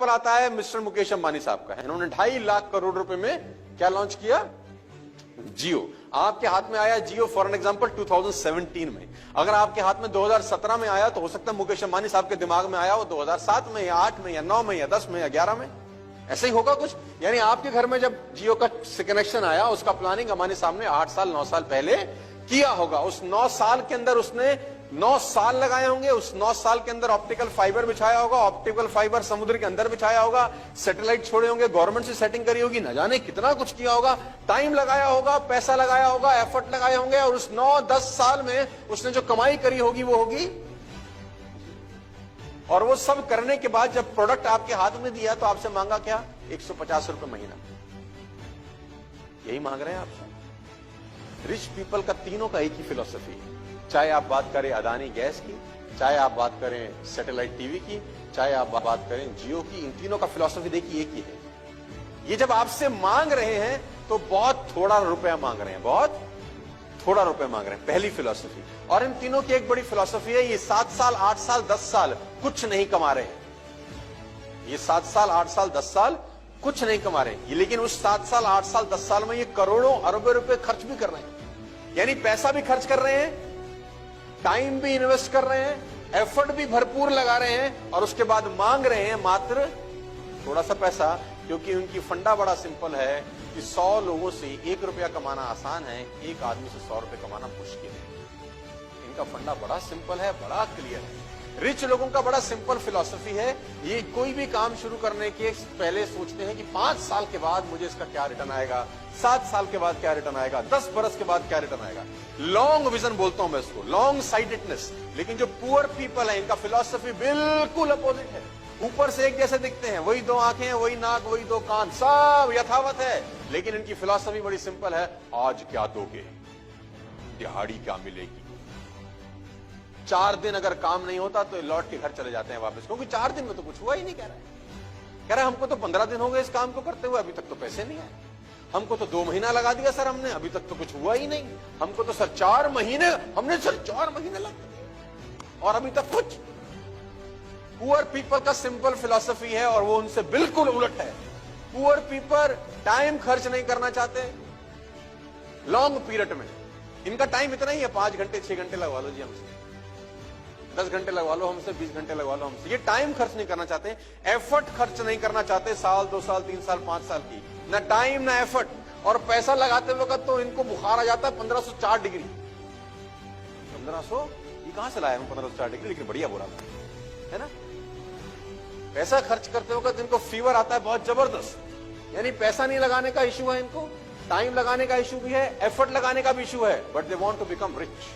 पर आता है मिस्टर मुकेश अंबानी साहब का है। इन्होंने 2.5 लाख करोड़ रुपए में क्या लॉन्च किया? जियो। आपके हाथ में आया जियो फॉर एन एग्जांपल 2017 में। अगर आपके हाथ में 2017 में आया तो हो सकता है मुकेश अंबानी साहब के दिमाग में आया वो 2007 में या 8 में या 9 में या 10 में या 11 में, ऐसे ही होगा कुछ। यानी आपके घर में जब जियो का कनेक्शन आया उसका प्लानिंग अंबानी साहब ने 8 साल 9 साल पहले किया होगा। उस 9 साल के अंदर उसने 9 साल लगाए होंगे। उस 9 साल के अंदर ऑप्टिकल फाइबर बिछाया होगा, ऑप्टिकल फाइबर समुद्र के अंदर बिछाया होगा, सैटेलाइट छोड़े होंगे, गवर्नमेंट से सेटिंग करी होगी, न जाने कितना कुछ किया होगा, टाइम लगाया होगा, पैसा लगाया होगा, एफर्ट लगाए होंगे, और उस 9-10 साल में उसने जो कमाई करी होगी वो होगी। और वो सब करने के बाद जब प्रोडक्ट आपके हाथ में दिया तो आपसे मांगा क्या? 150 रुपए महीना। यही मांग रहे हैं आपसे। रिच पीपल का तीनों का एक ही फिलॉसफी है। चाहे आप बात करें अदानी गैस की, चाहे आप बात करें सैटेलाइट टीवी की, चाहे आप बात करें जियो की, इन तीनों का फिलॉसफी देखिए एक ही है। ये जब आपसे मांग रहे हैं तो बहुत थोड़ा रुपया मांग रहे हैं, बहुत थोड़ा रुपया मांग रहे हैं, पहली फिलॉसफी। और इन तीनों की एक बड़ी फिलॉसफी है, ये 7 साल 8 साल 10 साल कुछ नहीं कमा रहे हैं। ये 7 साल 8 साल 10 साल कुछ नहीं कमा रहे हैं, लेकिन उस 7 साल 8 साल 10 साल में ये करोड़ों अरबों रुपए खर्च भी कर रहे हैं। यानी पैसा भी खर्च कर रहे हैं, टाइम भी इन्वेस्ट कर रहे हैं, एफर्ट भी भरपूर लगा रहे हैं, और उसके बाद मांग रहे हैं मात्र थोड़ा सा पैसा। क्योंकि उनकी फंडा बड़ा सिंपल है कि 100 लोगों से 1 रुपया कमाना आसान है, एक आदमी से 100 रुपए कमाना मुश्किल है। इनका फंडा बड़ा सिंपल है, बड़ा क्लियर है। रिच लोगों का बड़ा सिंपल फिलॉसफी है। ये कोई भी काम शुरू करने के पहले सोचते हैं कि 5 साल के बाद मुझे इसका क्या रिटर्न आएगा, 7 साल के बाद क्या रिटर्न आएगा, 10 बरस के बाद क्या रिटर्न आएगा। लॉन्ग विजन बोलता हूं मैं इसको, लॉन्ग साइडेडनेस। लेकिन जो पुअर पीपल है इनका फिलॉसफी बिल्कुल अपोजिट है। ऊपर से एक जैसे दिखते हैं, वही 2 आंखें, वही नाक, वही 2 कान, सब यथावत है, लेकिन इनकी फिलॉसफी बड़ी सिंपल है। आज क्या दोगे, दिहाड़ी क्या मिलेगी। 4 दिन अगर काम नहीं होता तो लौट के घर चले जाते हैं वापस, क्योंकि 4 दिन में तो कुछ हुआ ही नहीं। कह रहा है हमको तो 15 दिन हो गए इस काम को करते हुए, अभी तक तो पैसे नहीं आए। हमको तो 2 महीना लगा दिया सर हमने, अभी तक तो कुछ हुआ ही नहीं। हमको तो सर 4 महीने, हमने सर 4 महीने लग गए और अभी तक कुछ। पुअर पीपल का सिंपल फिलॉसफी है और वो उनसे बिल्कुल उलट है। पुअर पीपल टाइम खर्च नहीं करना चाहते लॉन्ग पीरियड में। इनका टाइम इतना ही है, 5 घंटे 6 घंटे लगवा लो जी हमसे, 10 घंटे लगवा लो हमसे, 20 घंटे लगवा लो हमसे। ये टाइम खर्च नहीं करना चाहते, एफर्ट खर्च नहीं करना चाहते, साल 2 साल 3 साल 5 साल की, ना टाइम ना एफर्ट। और पैसा लगाते वक्त तो इनको बुखार आ जाता है 1504 डिग्री। 1500 ये कहां से लाया हूं 1504 डिग्री, लेकिन बढ़िया बोला है ना। पैसा खर्च करते वक्त इनको फीवर आता है बहुत जबरदस्त। यानी पैसा नहीं लगाने का इशू है इनको, टाइम लगाने का इशू भी है, एफर्ट लगाने का भी इशू है, but they want to become rich.